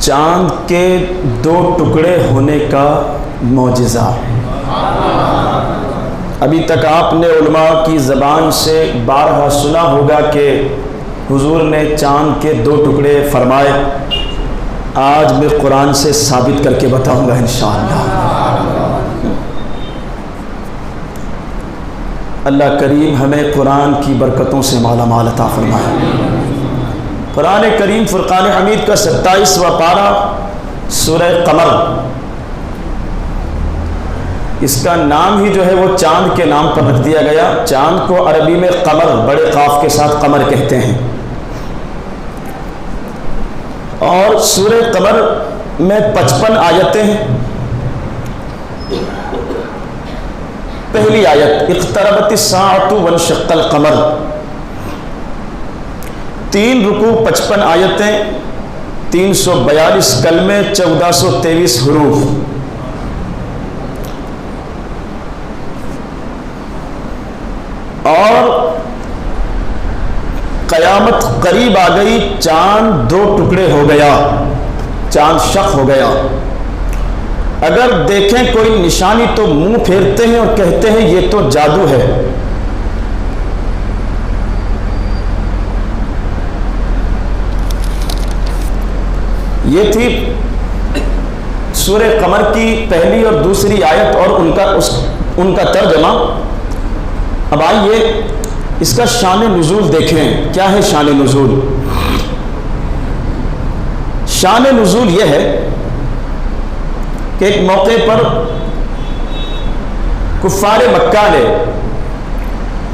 چاند کے دو ٹکڑے ہونے کا معجزہ۔ ابھی تک آپ نے علماء کی زبان سے بارہا سنا ہوگا کہ حضور نے چاند کے دو ٹکڑے فرمائے۔ آج میں قرآن سے ثابت کر کے بتاؤں گا انشاءاللہ۔ اللہ کریم ہمیں قرآن کی برکتوں سے مالا مال عطا فرمائے۔ قرآن کریم فرقان حمید کا 27واں پارہ سورہ قمر، اس کا نام ہی جو ہے وہ چاند کے نام پر رکھ دیا گیا۔ چاند کو عربی میں قمر بڑے قاف کے ساتھ قمر کہتے ہیں، اور سورہ قمر میں 55 آیتیں ہیں۔ پہلی آیت اقتربت الساعۃ وانشق القمر، 3 رکوع 55 آیتیں، 342 کلمے، 1423 حروف۔ اور قیامت قریب آ گئی، چاند 2 ٹکڑے ہو گیا، چاند شق ہو گیا۔ اگر دیکھیں کوئی نشانی تو منہ پھیرتے ہیں اور کہتے ہیں یہ تو جادو ہے۔ یہ تھی سورہ قمر کی پہلی اور دوسری آیت اور ان کا ترجمہ۔ اب آئیے اس کا شان نزول دیکھیں، کیا ہے شان نزول؟ شان نزول یہ ہے کہ ایک موقع پر کفار مکہ نے،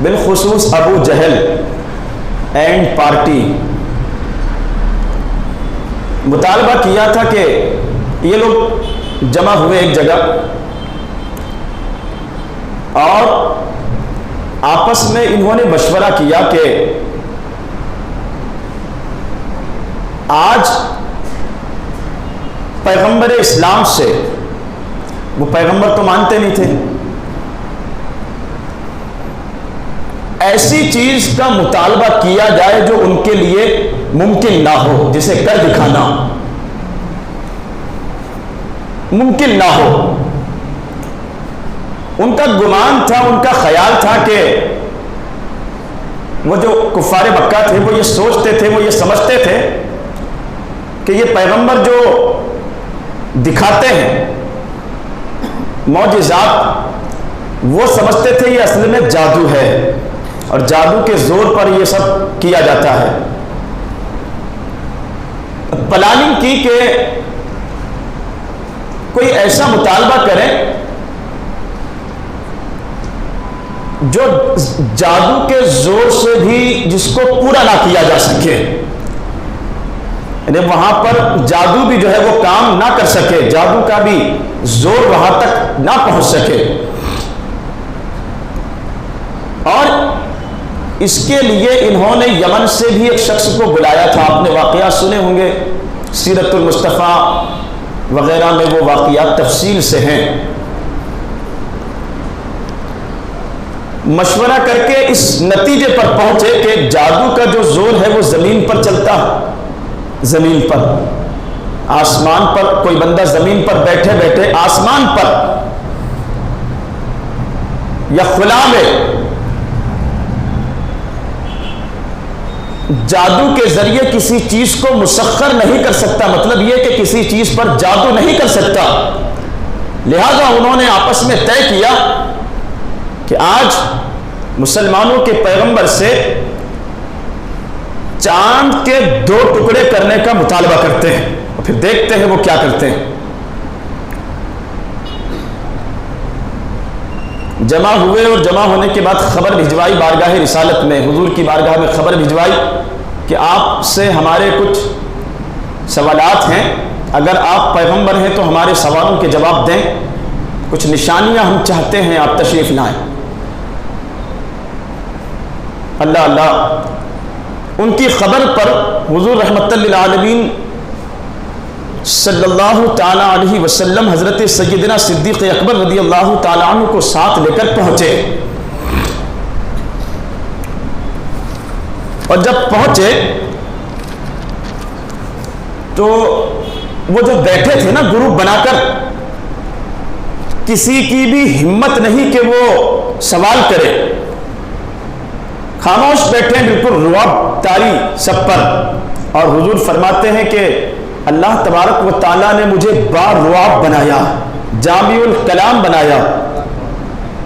بالخصوص ابو جہل اینڈ پارٹی، مطالبہ کیا تھا کہ یہ لوگ جمع ہوئے ایک جگہ اور آپس میں انہوں نے مشورہ کیا کہ آج پیغمبر اسلام سے، وہ پیغمبر تو مانتے نہیں تھے، ایسی چیز کا مطالبہ کیا جائے جو ان کے لیے ممکن نہ ہو، جسے کر دکھانا ممکن نہ ہو۔ ان کا گمان تھا، ان کا خیال تھا کہ وہ جو کفار مکہ تھے وہ یہ سوچتے تھے، وہ یہ سمجھتے تھے کہ یہ پیغمبر جو دکھاتے ہیں معجزات، وہ سمجھتے تھے یہ اصل میں جادو ہے اور جادو کے زور پر یہ سب کیا جاتا ہے۔ پلاننگ کی کہ کوئی ایسا مطالبہ کریں جو جادو کے زور سے بھی جس کو پورا نہ کیا جا سکے، یعنی وہاں پر جادو بھی جو ہے وہ کام نہ کر سکے، جادو کا بھی زور وہاں تک نہ پہنچ سکے۔ اور اس کے لیے انہوں نے یمن سے بھی ایک شخص کو بلایا تھا۔ آپ نے واقعات سنے ہوں گے، سیرت المصطفیٰ وغیرہ میں وہ واقعات تفصیل سے ہیں۔ مشورہ کر کے اس نتیجے پر پہنچے کہ جادو کا جو زور ہے وہ زمین پر چلتا ہے، زمین پر، آسمان پر کوئی بندہ زمین پر بیٹھے بیٹھے آسمان پر یا خلا میں جادو کے ذریعے کسی چیز کو مسخر نہیں کر سکتا، مطلب یہ کہ کسی چیز پر جادو نہیں کر سکتا۔ لہذا انہوں نے آپس میں طے کیا کہ آج مسلمانوں کے پیغمبر سے چاند کے 2 ٹکڑے کرنے کا مطالبہ کرتے ہیں اور پھر دیکھتے ہیں وہ کیا کرتے ہیں۔ جمع ہوئے اور جمع ہونے کے بعد خبر بھجوائی بارگاہ رسالت میں، حضور کی بارگاہ میں خبر بھجوائی کہ آپ سے ہمارے کچھ سوالات ہیں، اگر آپ پیغمبر ہیں تو ہمارے سوالوں کے جواب دیں، کچھ نشانیاں ہم چاہتے ہیں آپ تشریف لائیں۔ اللہ اللہ، ان کی خبر پر حضور رحمت للعالمین صلی اللہ تعالی علیہ وسلم حضرت سیدنا صدیق اکبر رضی اللہ تعالی عنہ کو ساتھ لے کر پہنچے، اور جب پہنچے تو وہ جو بیٹھے تھے نا گروپ بنا کر، کسی کی بھی ہمت نہیں کہ وہ سوال کرے، خاموش بیٹھے، بالکل رعب طاری سب پر. اور حضور فرماتے ہیں کہ اللہ تبارک و تعالیٰ نے مجھے با رعب بنایا، جامع الکلام بنایا.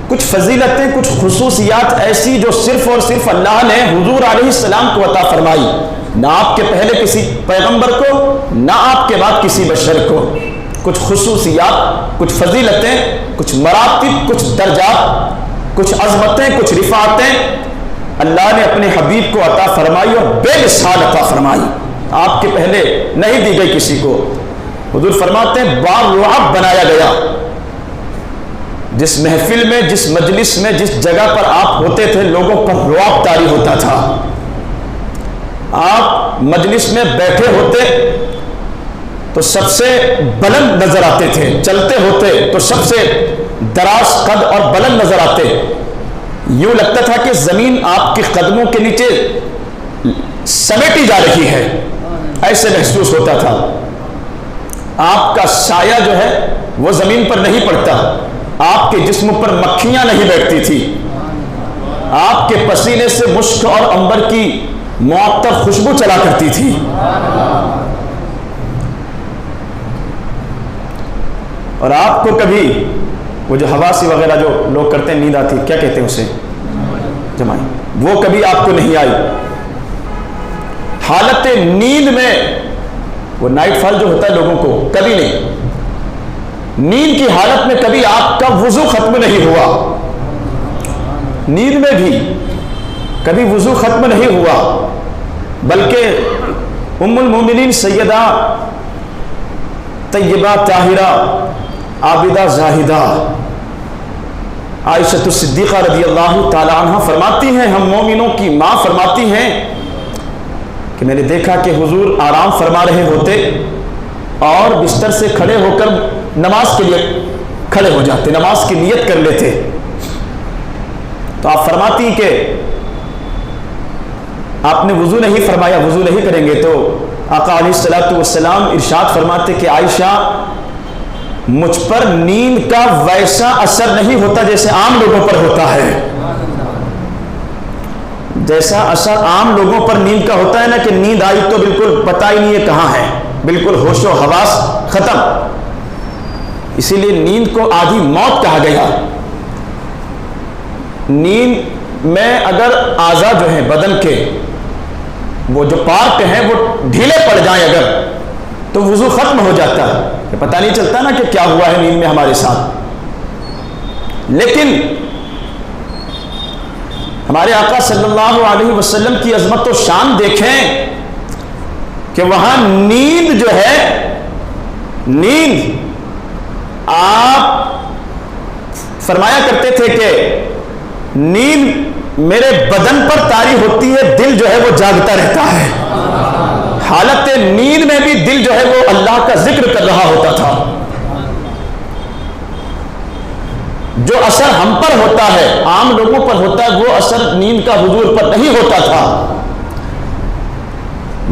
کچھ فضیلتیں، کچھ خصوصیات ایسی جو صرف اور صرف اللہ نے حضور علیہ السلام کو عطا فرمائی، نہ آپ کے پہلے کسی پیغمبر کو، نہ آپ کے بعد کسی بشر کو. کچھ خصوصیات، کچھ فضیلتیں، کچھ مراتب، کچھ درجات، کچھ عظمتیں، کچھ رفعتیں اللہ نے اپنے حبیب کو عطا فرمائی اور بے مثال عطا فرمائی، آپ کے پہلے نہیں دی گئی کسی کو. حضور فرماتے ہیں بارعب بنایا گیا. جس محفل میں، جس مجلس میں، جس جگہ پر آپ ہوتے تھے، لوگوں پر رعب طاری ہوتا تھا. آپ مجلس میں بیٹھے ہوتے تو سب سے بلند نظر آتے تھے، چلتے ہوتے تو سب سے دراز قد اور بلند نظر آتے. یوں لگتا تھا کہ زمین آپ کے قدموں کے نیچے سمیٹی جا رہی ہے، ایسے محسوس ہوتا تھا. آپ کا سایہ جو ہے وہ زمین پر نہیں پڑتا، آپ کے جسم پر مکھیاں نہیں بیٹھتی تھی، آپ کے پسینے سے مشک اور عنبر کی معطر خوشبو چلا کرتی تھی. اور آپ کو کبھی وہ جو حواسی وغیرہ جو لوگ کرتے ہیں، نیند آتی، کیا کہتے ہیں اسے، جمائی، وہ کبھی آپ کو نہیں آئی. حالت نیند میں وہ نائٹ فال جو ہوتا ہے لوگوں کو، کبھی نہیں. نیند کی حالت میں کبھی آپ کا وضو ختم نہیں ہوا، نیند میں بھی کبھی وضو ختم نہیں ہوا، بلکہ ام المومنین سیدہ طیبہ طاہرہ عابدہ زاہدہ عائشہ الصدیقہ رضی اللہ تعالی عنہ فرماتی ہیں، ہم مومنوں کی ماں فرماتی ہیں کہ میں نے دیکھا کہ حضور آرام فرما رہے ہوتے اور بستر سے کھڑے ہو کر نماز کے لیے کھڑے ہو جاتے، نماز کی نیت کر لیتے. تو آپ فرماتی کہ آپ نے وضو نہیں فرمایا، وضو نہیں کریں گے. تو آقا علیہ الصلوۃ والسلام ارشاد فرماتے کہ عائشہ، مجھ پر نیند کا ویسا اثر نہیں ہوتا جیسے عام لوگوں پر ہوتا ہے. جیسا اثر عام لوگوں پر نیند کا ہوتا ہے نا، کہ نیند آئی تو بالکل پتہ ہی نہیں ہے کہاں ہے، بالکل ہوش و حواس ختم. اسی لیے نیند کو آدھی موت کہا گیا. نیند میں اگر اعضاء جو ہیں بدن کے، وہ جو پارٹ ہیں وہ ڈھیلے پڑ جائیں اگر، تو وضو ختم ہو جاتا ہے. پتہ نہیں چلتا نا کہ کیا ہوا ہے نیند میں ہمارے ساتھ. لیکن ہمارے آقا صلی اللہ علیہ وسلم کی عظمت و شان دیکھیں کہ وہاں نیند جو ہے، نیند آپ فرمایا کرتے تھے کہ نیند میرے بدن پر طاری ہوتی ہے، دل جو ہے وہ جاگتا رہتا ہے. حالت نیند میں بھی دل جو ہے وہ اللہ کا ذکر کر رہا ہوتا تھا. جو اثر ہم پر ہوتا ہے، عام لوگوں پر ہوتا ہے، وہ اثر نیند کا حضور پر نہیں ہوتا تھا.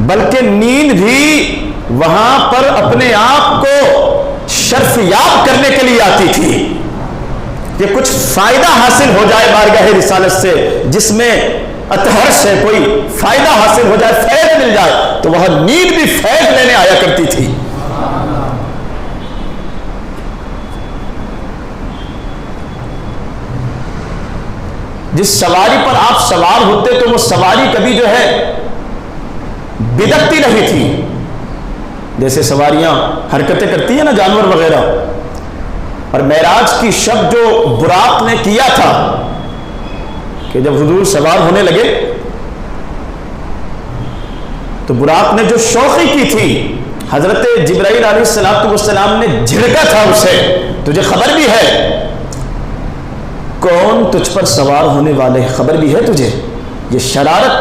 بلکہ نیند بھی وہاں پر اپنے آپ کو شرف یاب کرنے کے لیے آتی تھی کہ کچھ فائدہ حاصل ہو جائے بارگاہ رسالت سے، جس میں اطہر سے کوئی فائدہ حاصل ہو جائے، فیض مل جائے، تو وہ نیند بھی فیض لینے آیا کرتی تھی. جس سواری پر آپ سوار ہوتے تو وہ سواری کبھی جو ہے بدکتی نہیں تھی. جیسے سواریاں حرکتیں کرتی ہیں نا جانور وغیرہ. اور معراج کی شب جو براق نے کیا تھا کہ جب حضور سوار ہونے لگے تو براق نے جو شوخی کی تھی، حضرت جبرائیل علیہ السلام نے جھڑکا تھا اسے، تجھے خبر بھی ہے کون تجھ پر سوار ہونے والے، خبر بھی ہے تجھے. یہ شرارت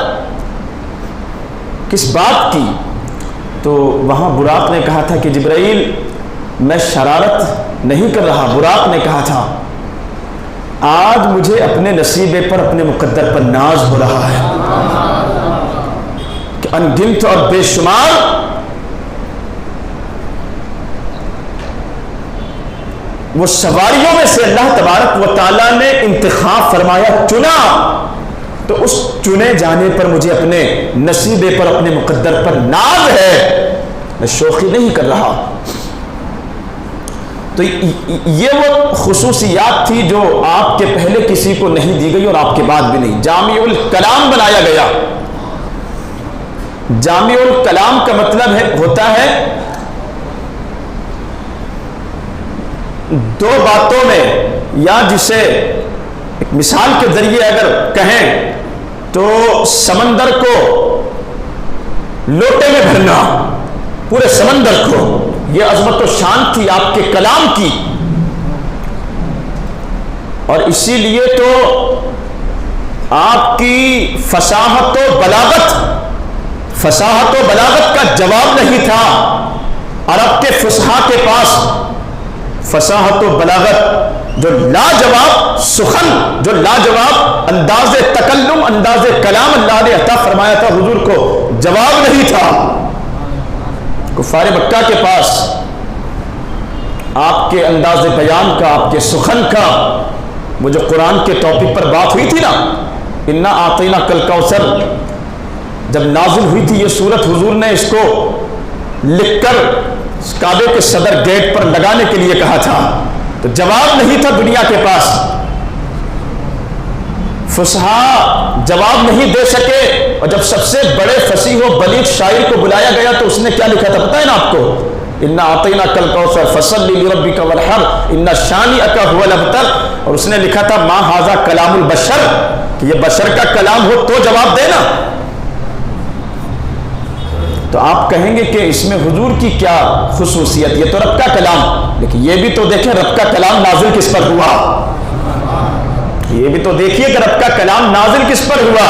کس بات کی؟ تو وہاں براق نے کہا تھا کہ جبرائیل میں شرارت نہیں کر رہا. براق نے کہا تھا آج مجھے اپنے نصیبے پر، اپنے مقدر پر ناز ہو رہا ہے کہ ان گنت اور بے شمار وہ سواریوں میں سے اللہ تبارک و تعالیٰ نے انتخاب فرمایا، چنا، تو اس چنے جانے پر مجھے اپنے نصیبے پر، اپنے مقدر پر ناز ہے، میں شوخی نہیں کر رہا۔ تو یہ وہ خصوصیات تھی جو آپ کے پہلے کسی کو نہیں دی گئی اور آپ کے بعد بھی نہیں۔ جامع الکلام بنایا گیا۔ جامع الکلام کا مطلب ہوتا ہے دو باتوں میں، یا جسے ایک مثال کے ذریعے اگر کہیں تو سمندر کو لوٹے میں بھرنا، پورے سمندر کو، یہ عظمت و شان تھی آپ کے کلام کی۔ اور اسی لیے تو آپ کی فصاحت و بلاغت کا جواب نہیں تھا۔ عرب کے فصحاء کے پاس فصاحت و بلاغت، جو لاجواب سخن، جو لاجواب انداز تکلم، انداز کلام اللہ نے عطا فرمایا تھا، حضور کو جواب نہیں تھا۔ کفار مکہ کے پاس آپ کے انداز بیان کا، آپ کے سخن کا، وہ جو قرآن کے ٹاپک پر بات ہوئی تھی نا، انا اعطیناک الکوثر، جب نازل ہوئی تھی یہ سورت، حضور نے اس کو لکھ کر کعبے کے صدر گیٹ پر لگانے کے لیے کہا تھا، تو جواب نہیں تھا دنیا کے پاس۔ فصحاء جواب نہیں دے سکے، اور جب سب سے بڑے فصیح و بلیغ شاعر کو بلایا گیا تو اس نے کیا لکھا تھا پتہ ہے نا آپ کو؟ انا اعطیناک الکوثر فصل لربک وانحر ان شانئک هو الابتر، اور اس نے لکھا تھا ما ھذا کلام البشر، کہ یہ بشر کا کلام ہو تو جواب دینا۔ تو آپ کہیں گے کہ اس میں حضور کی کیا خصوصیت، یہ تو رب کا کلام، لیکن یہ بھی تو دیکھیں رب کا کلام نازل کس پر ہوا، یہ بھی تو دیکھیے کہ رب کا کلام نازل کس پر ہوا،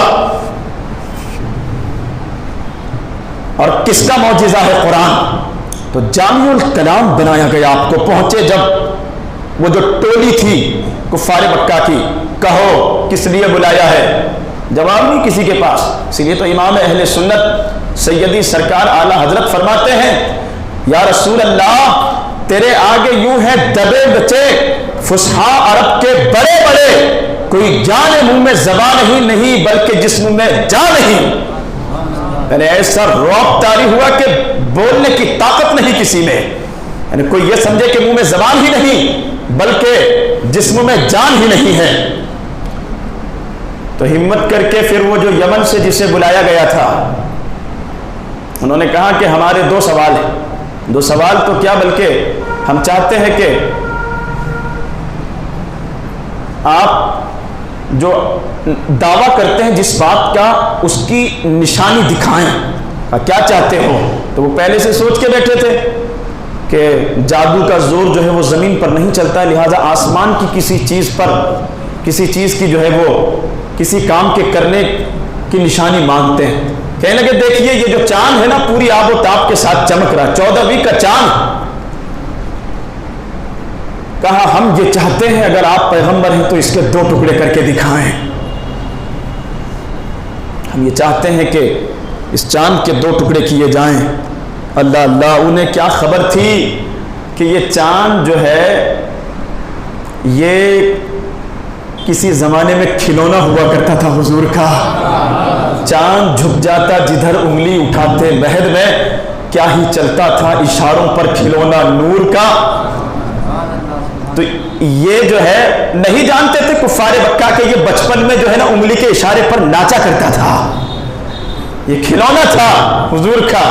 اور کس کا معجزہ ہے قرآن۔ تو جامع الکلام بنایا گیا۔ آپ کو پہنچے جب وہ جو ٹولی تھی کفار مکہ کی، کہو کس لیے بلایا ہے، جواب نہیں کسی کے پاس۔ اس لیے تو امام اہل سنت سیدی سرکار اعلی حضرت فرماتے ہیں، یا رسول اللہ تیرے آگے یوں ہے دبے بچے فصحاء عرب کے بڑے بڑے، کوئی جان منہ میں زبان نہیں بلکہ جسم میں جان نہیں، یعنی ایسا رعب طاری ہوا کہ بولنے کی طاقت نہیں کسی میں، یعنی کوئی یہ سمجھے کہ منہ میں زبان ہی نہیں بلکہ جسم میں جان ہی نہیں ہے۔ تو ہمت کر کے پھر وہ جو یمن سے جسے بلایا گیا تھا، انہوں نے کہا کہ ہمارے دو سوال ہیں، دو سوال تو کیا بلکہ ہم چاہتے ہیں کہ آپ جو دعویٰ کرتے ہیں جس بات کا اس کی نشانی دکھائیں، کیا چاہتے ہو؟ تو وہ پہلے سے سوچ کے بیٹھے تھے کہ جادو کا زور جو ہے وہ زمین پر نہیں چلتا، لہٰذا آسمان کی کسی چیز پر، کسی چیز کی جو ہے وہ کسی کام کے کرنے کی نشانی مانگتے ہیں۔ کہنے لگے دیکھیے یہ جو چاند ہے نا پوری آب و تاب کے ساتھ چمک رہا، 14ویں کا چاند۔ کہا ہم یہ چاہتے ہیں اگر آپ پیغمبر ہیں تو اس کے 2 ٹکڑے کر کے دکھائیں، ہم یہ چاہتے ہیں کہ اس چاند کے 2 ٹکڑے کیے جائیں۔ اللہ اللہ، انہیں کیا خبر تھی کہ یہ چاند جو ہے یہ کسی زمانے میں کھلونا ہوا کرتا تھا حضور کا، چاند جھک جاتا جدھر انگلی اٹھاتے مہد میں، کیا ہی چلتا تھا اشاروں پر کھلونا نور کا۔ تو یہ جو ہے نہیں جانتے تھے کفار مکہ کہ یہ بچپن میں جو ہے نا انگلی کے اشارے پر ناچا کرتا تھا، یہ کھلونا تھا حضور کا۔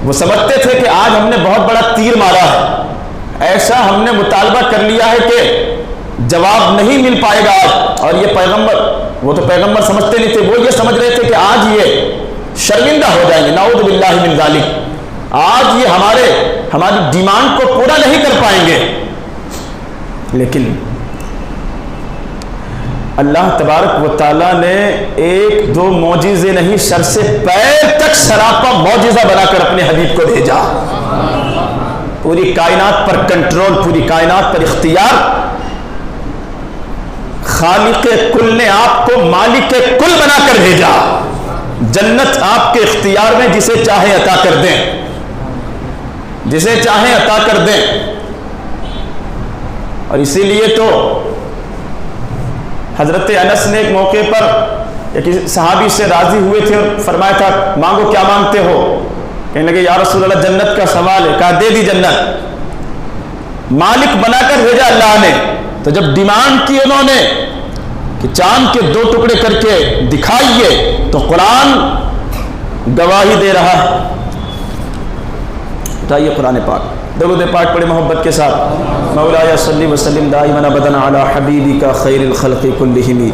وہ سمجھتے تھے کہ آج ہم نے بہت بڑا تیر مارا ہے، ایسا ہم نے مطالبہ کر لیا ہے کہ جواب نہیں مل پائے گا آج۔ اور یہ پیغمبر، وہ تو پیغمبر سمجھتے نہیں تھے، وہ یہ سمجھ رہے تھے کہ آج یہ شرمندہ ہو جائیں گے، نعوذ باللہ من ذالک، آج یہ ہماری ڈیمانڈ کو پورا نہیں کر پائیں گے۔ لیکن اللہ تبارک و تعالیٰ نے 1-2 معجزے نہیں، سر سے پیر تک سراپا معجزہ بنا کر اپنے حبیب کو بھیجا۔ پوری کائنات پر کنٹرول، پوری کائنات پر اختیار، خالق کل نے آپ کو مالک کل بنا کر بھیجا۔ جنت آپ کے اختیار میں، جسے چاہے عطا کر دیں، جسے چاہے عطا کر دیں۔ اور اسی لیے تو حضرت انس نے ایک موقع پر ایک صحابی سے راضی ہوئے تھے اور فرمایا تھا مانگو کیا مانگتے ہو؟ کہنے لگے یا رسول اللہ جنت کا سوال ہے. کہا دے دی جنت. مالک بنا کر بھیجا اللہ نے. تو جب ڈیمانڈ کی انہوں نے کہ چاند کے 2 ٹکڑے کر کے دکھائیے تو قرآن گواہی دے رہا ہے. اٹھائیے قرآن پاک, درود پاک پڑھے محبت کے ساتھ. مولایا صلی وسلم دائما ابدا علی حبیبک خیر الخلق کلہم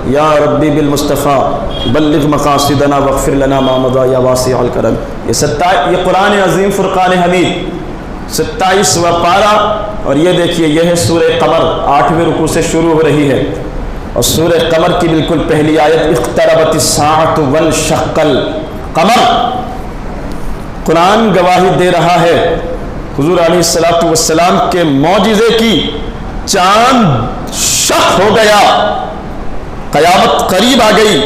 یا ربی بالمصطفیٰ بلغ مقاصدنا واغفر لنا ما مضى یا واسع الکرم. یہ قرآن عظیم فرقان حمید 27واں پارہ. اور یہ دیکھیے یہ ہے سورہ قمر, 8ویں رکوع سے شروع ہو رہی ہے. اور سورہ قمر کی بالکل پہلی آیت اقتربت الساعة وانشق القمر. قرآن گواہی دے رہا ہے حضور علیہ الصلوۃ والسلام کے معجزے کی. چاند شق ہو گیا, قیامت قریب آ گئی.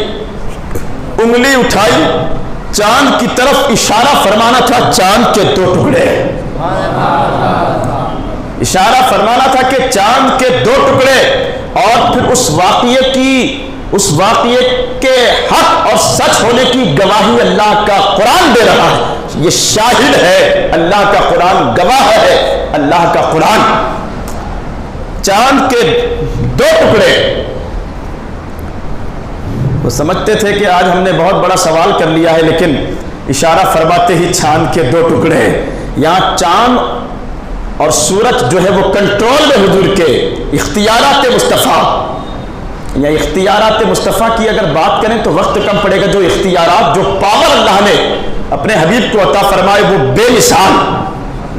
انگلی اٹھائی چاند کی طرف, اشارہ فرمانا تھا چاند کے 2 ٹکڑے. اشارہ فرمانا تھا کہ چاند کے 2 ٹکڑے. اور پھر اس واقعے کے حق اور سچ ہونے کی گواہی اللہ کا قرآن دے رہا ہے. یہ شاہد ہے, اللہ کا قرآن گواہ ہے. اللہ کا قرآن چاند کے 2 ٹکڑے. وہ سمجھتے تھے کہ آج ہم نے بہت بڑا سوال کر لیا ہے, لیکن اشارہ فرماتے ہی چاند کے 2 ٹکڑے. یہاں چاند اور سورج جو ہے وہ کنٹرول میں حضور کے اختیارات مصطفیٰ. یا اختیارات مصطفیٰ کی اگر بات کریں تو وقت کم پڑے گا. جو اختیارات, جو پاور اللہ نے اپنے حبیب کو عطا فرمائے وہ بے مثال.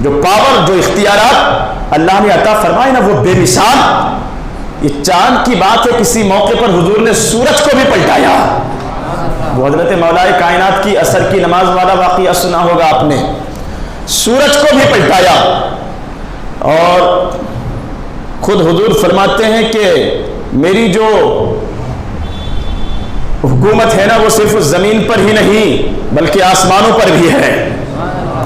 جو پاور, جو اختیارات اللہ نے عطا فرمائے نا وہ بے مثال. یہ چاند کی بات ہے, کسی موقع پر حضور نے سورج کو بھی پلٹایا. وہ حضرت مولا کائنات کی عصر کی نماز والا واقعہ سنا ہوگا آپ نے. سورج کو بھی پلٹایا. اور خود حضور فرماتے ہیں کہ میری جو حکومت ہے نا وہ صرف زمین پر ہی نہیں بلکہ آسمانوں پر بھی ہے.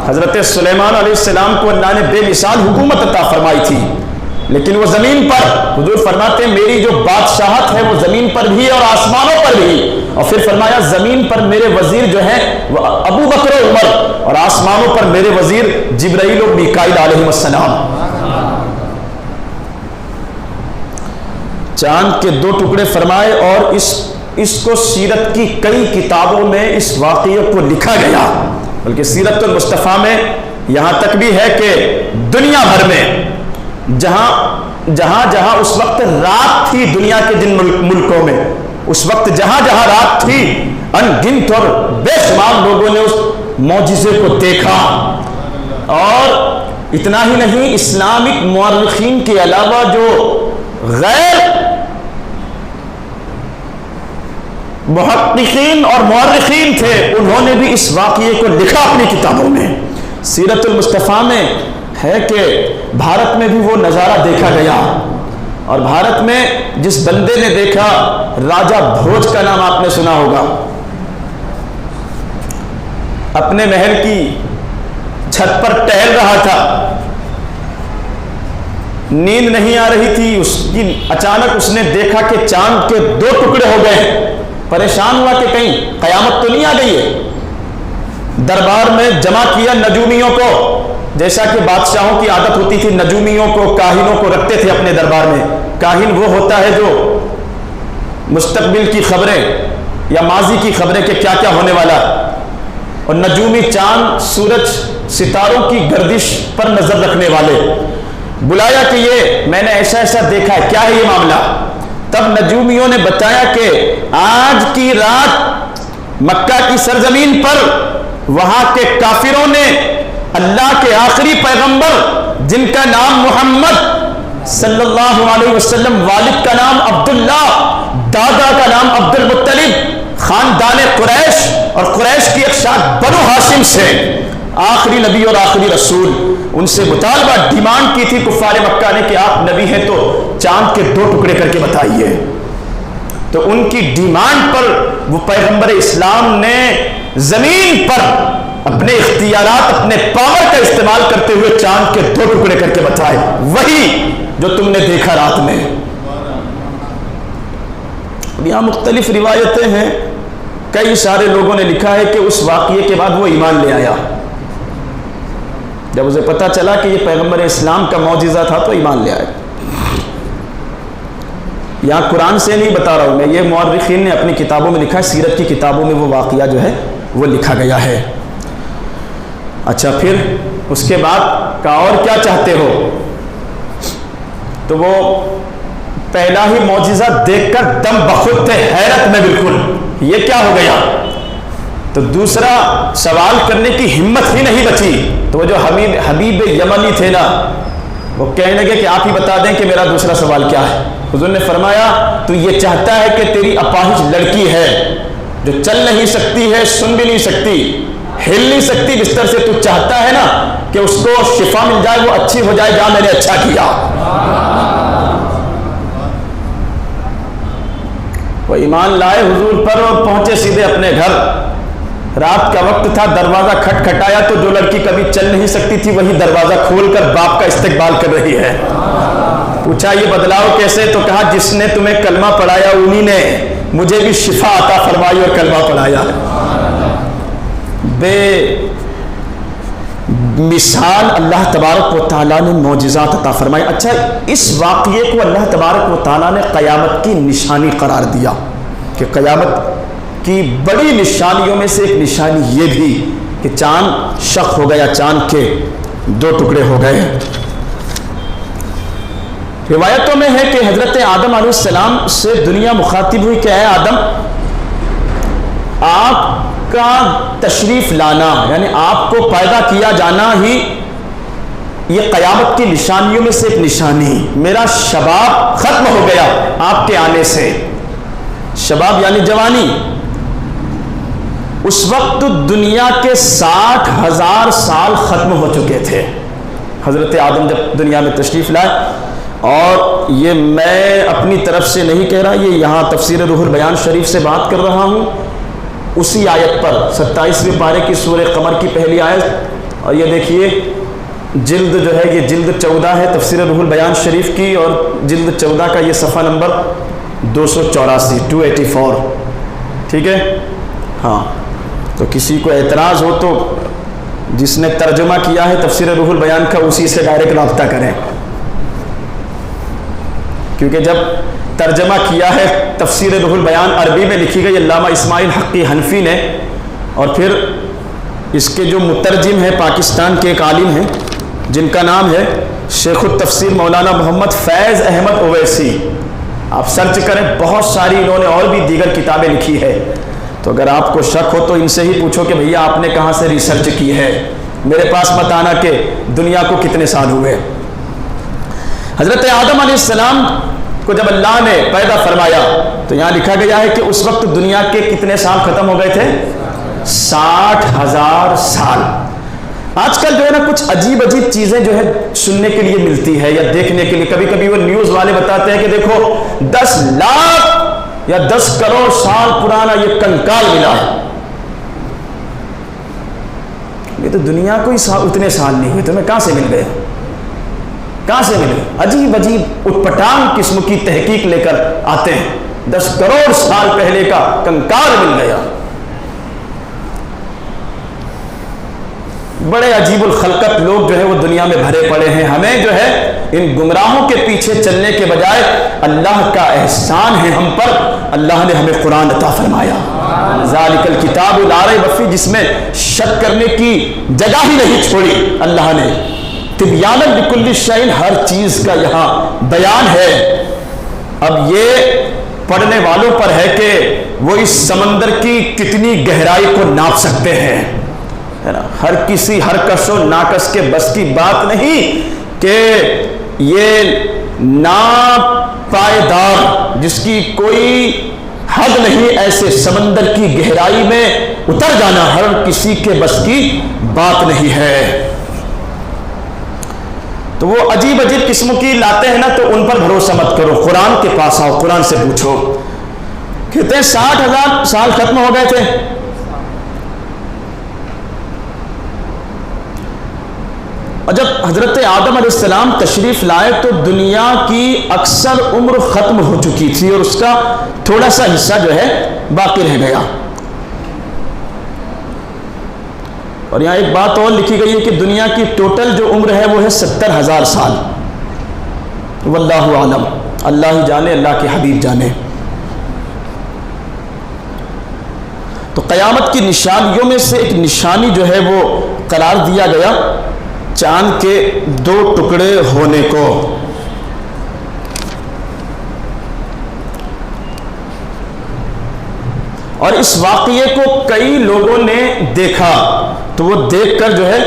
حضرت سلیمان علیہ السلام کو اللہ نے بے مثال حکومت عطا فرمائی تھی, لیکن وہ زمین پر. حضور فرماتے ہیں میری جو بادشاہت ہے وہ زمین پر بھی اور آسمانوں پر بھی. اور پھر فرمایا زمین پر میرے وزیر جو ہیں وہ ابو بکر و عمر, اور آسمانوں پر میرے وزیر جبرائیل و میکائیل علیہ السلام. چاند کے 2 ٹکڑے فرمائے. اور اس کو سیرت کی کئی کتابوں میں اس واقعے کو لکھا گیا, بلکہ سیرت المصطفیٰ میں یہاں تک بھی ہے کہ دنیا بھر میں جہاں اس وقت رات تھی, دنیا کے جن ملکوں میں اس وقت جہاں رات تھی, ان گنت اور بے شمار لوگوں نے اس معجزے کو دیکھا. اور اتنا ہی نہیں, اسلامک مورخین کے علاوہ جو غیر محققین اور مورخین تھے انہوں نے بھی اس واقعے کو لکھا اپنی کتابوں میں. سیرت المصطفیٰ میں ہے کہ بھارت میں بھی وہ نظارہ دیکھا گیا. اور بھارت میں جس بندے نے دیکھا, راجہ بھوج کا نام آپ نے سنا ہوگا. اپنے محل کی چھت پر ٹہل رہا تھا, نیند نہیں آ رہی تھی اس کی. اچانک اس نے دیکھا کہ چاند کے 2 ٹکڑے ہو گئے. پریشان ہوا کہ کہیں قیامت تو نہیں آ گئی ہے. دربار میں جمع کیا نجومیوں کو, جیسا کہ بادشاہوں کی عادت ہوتی تھی, نجومیوں کو, کاہنوں کو رکھتے تھے اپنے دربار میں. کاہن وہ ہوتا ہے جو مستقبل کی خبریں یا ماضی کی خبریں کہ کیا کیا ہونے والا. اور نجومی چاند, سورج, ستاروں کی گردش پر نظر رکھنے والے. بلایا کہ یہ میں نے ایسا دیکھا ہے, کیا ہے یہ معاملہ. تب نجومیوں نے بتایا کہ آج کی رات مکہ کی سرزمین پر وہاں کے کافروں نے اللہ کے آخری پیغمبر جن کا نام محمد صلی اللہ علیہ وسلم, والد کا نام عبداللہ, دادا کا نام عبد المطلب, خاندان قریش اور قریش کی ایک شاخ بنو ہاشم سے آخری نبی اور آخری رسول, ان سے مطالبہ ڈیمانڈ کی تھی کفار مکہ نے کہ آپ نبی ہیں تو چاند کے 2 ٹکڑے کر کے بتائیے. تو ان کی ڈیمانڈ پر وہ پیغمبر اسلام نے زمین پر اپنے اختیارات, اپنے پاور کا استعمال کرتے ہوئے چاند کے 2 ٹکڑے کر کے بتائے. وہی جو تم نے دیکھا رات میں. اب یہاں مختلف روایتیں ہیں. کئی سارے لوگوں نے لکھا ہے کہ اس واقعے کے بعد وہ ایمان لے آیا. جب اسے پتہ چلا کہ یہ پیغمبر اسلام کا معجزہ تھا تو ایمان لے آیا. یہاں قرآن سے نہیں بتا رہا ہوں میں، یہ مورخین نے اپنی کتابوں میں لکھا ہے، سیرت کی کتابوں میں وہ واقعہ جو ہے وہ لکھا گیا ہے. اچھا پھر اس کے بعد کہا اور کیا چاہتے ہو؟ تو وہ پہلا ہی معجزہ دیکھ کر دم بخود تھے، حیرت میں بالکل، یہ کیا ہو گیا؟ تو دوسرا سوال کرنے کی ہمت ہی نہیں بچی. تو وہ جو حبیب یمنی تھے نا، وہ کہنے لگے کہ آپ ہی بتا دیں کہ میرا دوسرا سوال کیا ہے. حضور نے فرمایا تو یہ چاہتا ہے کہ تیری اپاہج لڑکی ہے جو چل نہیں سکتی ہے، سن بھی نہیں سکتی، ہل نہیں سکتی بستر سے، تو چاہتا ہے نا کہ اس کو شفا مل جائے، وہ اچھی ہو جائے. جا میں نے اچھا کیا. وہ ایمان لائے حضور پر اور پہنچے سیدھے اپنے گھر. رات کا وقت تھا، دروازہ کھٹکھٹایا تو جو لڑکی کبھی چل نہیں سکتی تھی وہی دروازہ کھول کر باپ کا استقبال کر رہی ہے. پوچھا یہ بدلاؤ کیسے؟ تو کہا جس نے تمہیں کلمہ پڑھایا انہی نے مجھے بھی شفا عطا فرمائی اور کلمہ پڑھایا. بے مثال اللہ تبارک و تعالیٰ نے معجزات عطا فرمائی. اچھا اس واقعے کو اللہ تبارک و تعالیٰ نے قیامت کی نشانی قرار دیا کہ قیامت کی بڑی نشانیوں میں سے ایک نشانی یہ بھی کہ چاند شق ہو گیا، چاند کے 2 ٹکڑے ہو گئے. روایتوں میں ہے کہ حضرت آدم علیہ السلام سے دنیا مخاطب ہوئی کہ اے آدم، آپ کا تشریف لانا یعنی آپ کو پیدا کیا جانا ہی یہ قیامت کی نشانیوں میں سے ایک نشانی. میرا شباب ختم ہو گیا آپ کے آنے سے. شباب یعنی جوانی. اس وقت دنیا کے 60,000 سال ختم ہو چکے تھے. حضرت آدم جب دنیا میں تشریف لائے، اور یہ میں اپنی طرف سے نہیں کہہ رہا، یہ یہاں تفسیر روح البیان شریف سے بات کر رہا ہوں، اسی آیت پر 27ویں پارے کی سورہ قمر کی پہلی آیت. اور یہ دیکھیے جلد جو ہے یہ جلد 14 ہے تفسیر روح البیان شریف کی، اور جلد 14 کا یہ صفحہ نمبر 284 284. ٹھیک ہے ہاں. تو کسی کو اعتراض ہو تو جس نے ترجمہ کیا ہے تفسیر روح البیان کا اسی سے ڈائریکٹ رابطہ کریں، کیونکہ جب ترجمہ کیا ہے تفسیر روح البیان عربی میں لکھی گئی علامہ اسماعیل حقی حنفی نے، اور پھر اس کے جو مترجم ہیں پاکستان کے ایک عالم ہیں جن کا نام ہے شیخ التفسیر مولانا محمد فیض احمد اویسی. آپ سرچ کریں، بہت ساری انہوں نے اور بھی دیگر کتابیں لکھی ہے. تو اگر آپ کو شک ہو تو ان سے ہی پوچھو کہ بھیا آپ نے کہاں سے ریسرچ کی ہے، میرے پاس مت آنا کہ دنیا کو کتنے سال ہوئے. حضرت آدم علیہ السلام کو جب اللہ نے پیدا فرمایا تو یہاں لکھا گیا ہے کہ اس وقت دنیا کے کتنے سال ختم ہو گئے تھے؟ 60,000 سال. آج کل جو ہے نا کچھ عجیب عجیب چیزیں جو ہے سننے کے لیے ملتی ہے یا دیکھنے کے لیے. کبھی کبھی وہ نیوز والے بتاتے ہیں کہ دیکھو 10 لاکھ یا 10 کروڑ سال پرانا یہ کنکال ملا ہے. یہ تو دنیا کو ہی اتنے سال نہیں ہوئے، تمہیں کہاں سے مل گئے؟ کہاں سے ملے؟ عجیب عجیب اٹھ پٹانگ قسم کی تحقیق لے کر آتے ہیں. 10 کروڑ سال پہلے کا کنکال مل گیا. بڑے عجیب الخلقت لوگ جو ہے وہ دنیا میں بھرے پڑے ہیں. ہمیں جو ہے ان گمراہوں کے پیچھے چلنے کے بجائے اللہ کا احسان ہے ہم پر، اللہ نے ہمیں قرآن عطا فرمایا. ذالک الکتاب لا ریب فیہ، جس میں شک کرنے کی جگہ ہی نہیں چھوڑی اللہ نے. تبیانا لکل شیء، ہر چیز کا یہاں بیان ہے. اب یہ پڑھنے والوں پر ہے کہ وہ اس سمندر کی کتنی گہرائی کو ناپ سکتے ہیں. ہر کسی ہر کس و ناکس کے بس کی بات نہیں کہ یہ ناپائیدار جس کی کوئی حد نہیں، ایسے سمندر کی گہرائی میں اتر جانا ہر کسی کے بس کی بات نہیں ہے. تو وہ عجیب عجیب قسم کی لاتے ہیں نا، تو ان پر بھروسہ مت کرو، قرآن کے پاس آؤ، قرآن سے پوچھو. کہتے ہیں 60,000 سال ختم ہو گئے تھے. اور جب حضرت آدم علیہ السلام تشریف لائے تو دنیا کی اکثر عمر ختم ہو چکی تھی اور اس کا تھوڑا سا حصہ جو ہے باقی رہ گیا. اور یہاں ایک بات اور لکھی گئی ہے کہ دنیا کی ٹوٹل جو عمر ہے وہ ہے 70,000 سال. واللہ عالم، اللہ ہی جانے، اللہ کے حبیب جانے. تو قیامت کی نشانیوں میں سے ایک نشانی جو ہے وہ قرار دیا گیا چاند کے 2 ٹکڑے ہونے کو. اور اس واقعے کو کئی لوگوں نے دیکھا تو وہ دیکھ کر جو ہے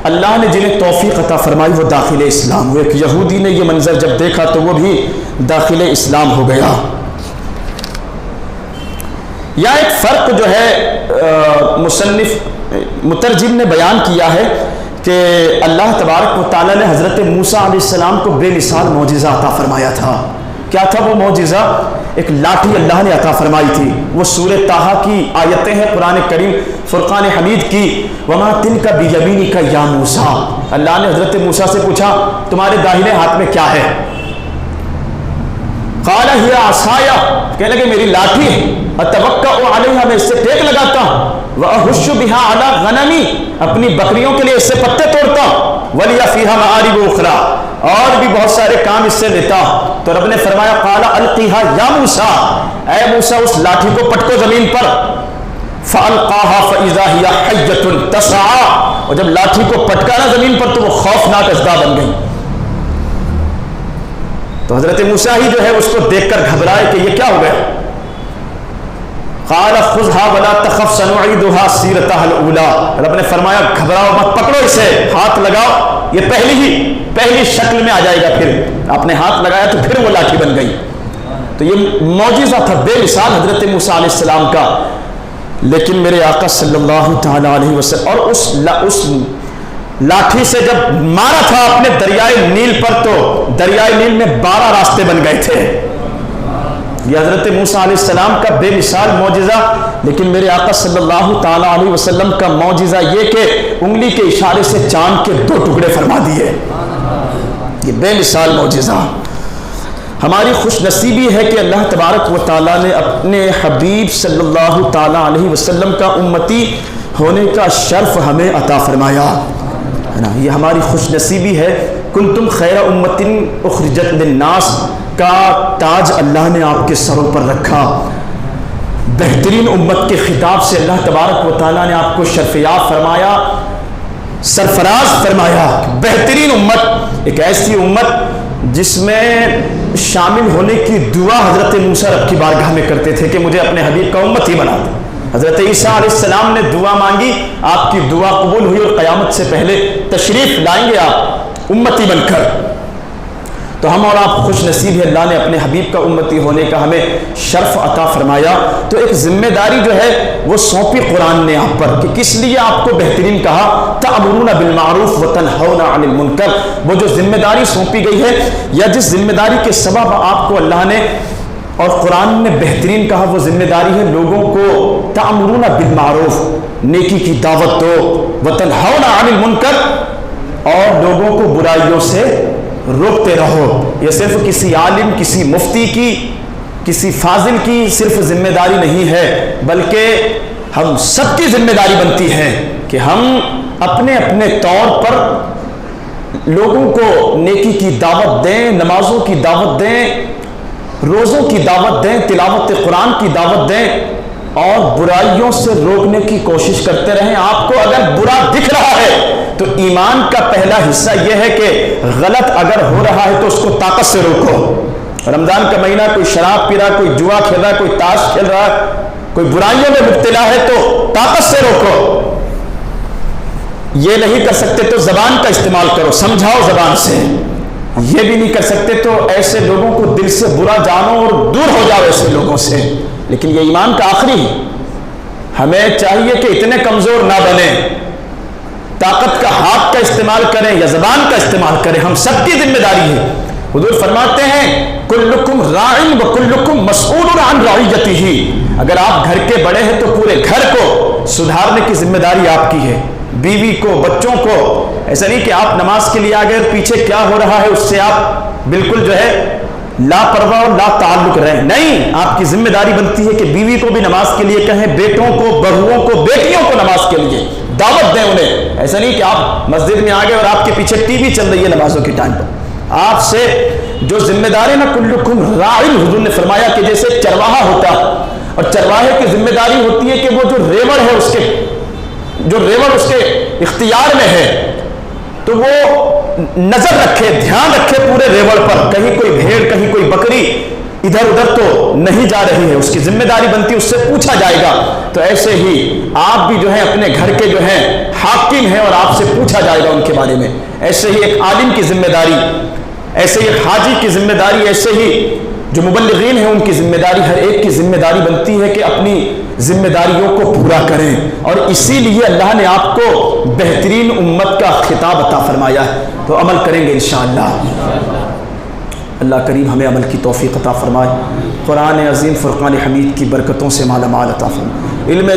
اللہ نے جنہیں توفیق عطا فرمائی وہ داخل اسلام ہوئے. ایک یہودی نے یہ منظر جب دیکھا تو وہ بھی داخل اسلام ہو گیا. یا ایک فرق جو ہے مصنف مترجم نے بیان کیا ہے کہ اللہ تبارک و تعالیٰ نے حضرت موسیٰ علیہ السلام کو بے مثال معجزہ عطا فرمایا تھا. کیا تھا وہ معجزہ؟ ایک لاٹھی اللہ نے عطا فرمائی تھی. وہ سورہ طٰہٰ کی آیتیں ہیں قرآن کریم فرقان حمید کی. وما تلک بیمینک یا موسیٰ. اللہ نے حضرت موسیٰ سے پوچھا تمہارے داہنے ہاتھ میں کیا ہے؟ قال ہی عصای، کہنے لگے میری لاٹھی ہے. اتوکأ علیہا، میں اس سے ٹیک لگاتا ہوں. واحش بها علی غنمی، اپنی بکریوں کے لیے اس سے پتے توڑتا ہوں. ولی فیہا معارب اخری، اور بھی بہت سارے کام اس سے لیتا ہوں. تو رب نے فرمایا قال القیہا یا موسیٰ، اے موسیٰ اس لاٹھی کو پٹکو زمین پر. فالقاها فاذا هی حیۃ تسعی، اور جب لاٹھی کو پٹکا نا زمین پر تو وہ خوفناک اژدھا بن گئی. تو حضرت موسیٰ ہی جو ہے اس کو دیکھ کر گھبرائے کہ یہ کیا ہو گیا. قال خذها ولا تخف سنعيدها سیرتها الاولى، رب نے فرمایا گھبراؤ مت، پکڑو اسے، ہاتھ لگاؤ، یہ پہلی شکل میں آ جائے گا. پھر آپ نے ہاتھ لگایا تو پھر وہ لاٹھی بن گئی. تو یہ معجزہ تھا بے مثال حضرت موسیٰ علیہ السلام کا. لیکن میرے آقا صلی اللہ تعالی علیہ وسلم اور اس لاٹھی سے جب مارا تھا اپنے دریائے نیل پر تو دریائے نیل میں 12 راستے بن گئے تھے. یہ حضرت موسیٰ علیہ السلام کا بے مثال معجزہ. لیکن میرے آقا صلی اللہ تعالی علیہ وسلم کا معجزہ یہ کہ انگلی کے اشارے سے چاند کے 2 ٹکڑے فرما دیے. یہ بے مثال معجزہ. ہماری خوش نصیبی ہے کہ اللہ تبارک و تعالیٰ نے اپنے حبیب صلی اللہ تعالی علیہ وسلم کا امتی ہونے کا شرف ہمیں عطا فرمایا ہے نا. یہ ہماری خوش نصیبی ہے. کنتم خیر امت اخرجت للناس کا تاج اللہ نے آپ کے سروں پر رکھا. بہترین امت کے خطاب سے اللہ تبارک و تعالیٰ نے آپ کو شرف یاب فرمایا، سرفراز فرمایا. بہترین امت، ایک ایسی امت جس میں شامل ہونے کی دعا حضرت موسیٰ رب کی بارگاہ میں کرتے تھے کہ مجھے اپنے حبیب کا امتی بنا دے. حضرت عیسیٰ علیہ السلام نے دعا مانگی، آپ کی دعا قبول ہوئی اور قیامت سے پہلے تشریف لائیں گے آپ امتی بن کر. تو ہم اور آپ خوش نصیب ہے، اللہ نے اپنے حبیب کا امتی ہونے کا ہمیں شرف عطا فرمایا. تو ایک ذمہ داری جو ہے وہ سونپی قرآن نے آپ پر کہ کس لیے آپ کو بہترین کہا تأمرون بالمعروف وتنہون عن المنکر. وہ جو ذمہ داری سونپی گئی ہے یا جس ذمہ داری کے سبب آپ کو اللہ نے اور قرآن نے بہترین کہا وہ ذمہ داری ہے لوگوں کو تأمرون بالمعروف، نیکی کی دعوت دو، وتنہون عن المنکر، اور لوگوں کو برائیوں سے روکتے رہو. یہ صرف کسی عالم، کسی مفتی کی، کسی فاضل کی صرف ذمہ داری نہیں ہے، بلکہ ہم سب کی ذمہ داری بنتی ہے کہ ہم اپنے اپنے طور پر لوگوں کو نیکی کی دعوت دیں، نمازوں کی دعوت دیں، روزوں کی دعوت دیں، تلاوت قرآن کی دعوت دیں، اور برائیوں سے روکنے کی کوشش کرتے رہیں. آپ کو اگر برا دکھ رہا ہے تو ایمان کا پہلا حصہ یہ ہے کہ غلط اگر ہو رہا ہے تو اس کو طاقت سے روکو. رمضان کا مہینہ، کوئی شراب پی رہا ہے، کوئی جوا کھیل رہا ہے، کوئی تاش کھیل رہا ہے، کوئی برائیوں میں مبتلا ہے تو طاقت سے روکو. یہ نہیں کر سکتے تو زبان کا استعمال کرو، سمجھاؤ زبان سے. یہ بھی نہیں کر سکتے تو ایسے لوگوں کو دل سے برا جانو اور دور ہو جاؤ ایسے لوگوں سے. لیکن یہ ایمان کا آخری ہے. ہمیں چاہیے کہ اتنے کمزور نہ بنیں، طاقت کا ہاتھ کا استعمال کریں یا زبان کا استعمال کریں. ہم سب کی ذمہ داری ہے. حضور فرماتے ہیں کلکم راع وکلکم مسئول عن رعیتہ. اگر آپ گھر کے بڑے ہیں تو پورے گھر کو سدھارنے کی ذمہ داری آپ کی ہے. بیوی کو، بچوں کو. ایسا نہیں کہ آپ نماز کے لیے آ گئے اور پیچھے کیا ہو رہا ہے اس سے آپ بالکل جو ہے لاپرواہ اور لا تعلق رہیں. نہیں، آپ کی ذمہ داری بنتی ہے کہ بیوی کو بھی نماز کے لیے کہیں، بیٹوں کو، بہوؤں کو، بیٹیوں کو نماز کے لیے دعوت دیں انہیں. ایسا نہیں کہ آپ مسجد میں آ گئے اور آپ کے پیچھے ٹی وی چل رہی ہے نمازوں کے ٹائم پر. آپ سے جو ذمہ داری نا کلکم راعٍ، حضور نے فرمایا کہ جیسے چرواہا ہوتا ہے اور چرواہے کی ذمہ داری ہوتی ہے کہ وہ جو ریوڑ ہے اس کے، جو ریوڑ اس کے اختیار میں ہے تو وہ نظر رکھے، دھیان رکھے پورے ریوڑ پر، کہیں کوئی بھیڑ، کہیں کوئی بکری ادھر ادھر تو نہیں جا رہی ہے. اس کی ذمہ داری بنتی ہے، اس سے پوچھا جائے گا. تو ایسے ہی آپ بھی جو ہے اپنے گھر کے جو ہیں حاکم ہیں اور آپ سے پوچھا جائے گا ان کے بارے میں. ایسے ہی ایک عالم کی ذمہ داری، ایسے ہی ایک حاجی کی ذمہ داری، ایسے ہی جو مبلغین ہیں ان کی ذمہ داری، ہر ایک کی ذمہ داری بنتی ہے کہ اپنی ذمہ داریوں کو پورا کریں. اور اسی لیے اللہ نے آپ کو بہترین امت کا خطاب عطا فرمایا ہے. تو عمل کریں گے انشاءاللہ. اللہ کریم ہمیں عمل کی توفیق عطا فرمائے. قرآن عظیم فرقان حمید کی برکتوں سے مالا مال عطا فرمائے. علم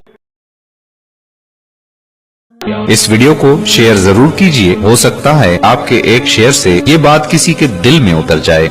اس ویڈیو کو شیئر ضرور کیجئے، ہو سکتا ہے آپ کے ایک شیئر سے یہ بات کسی کے دل میں اتر جائے.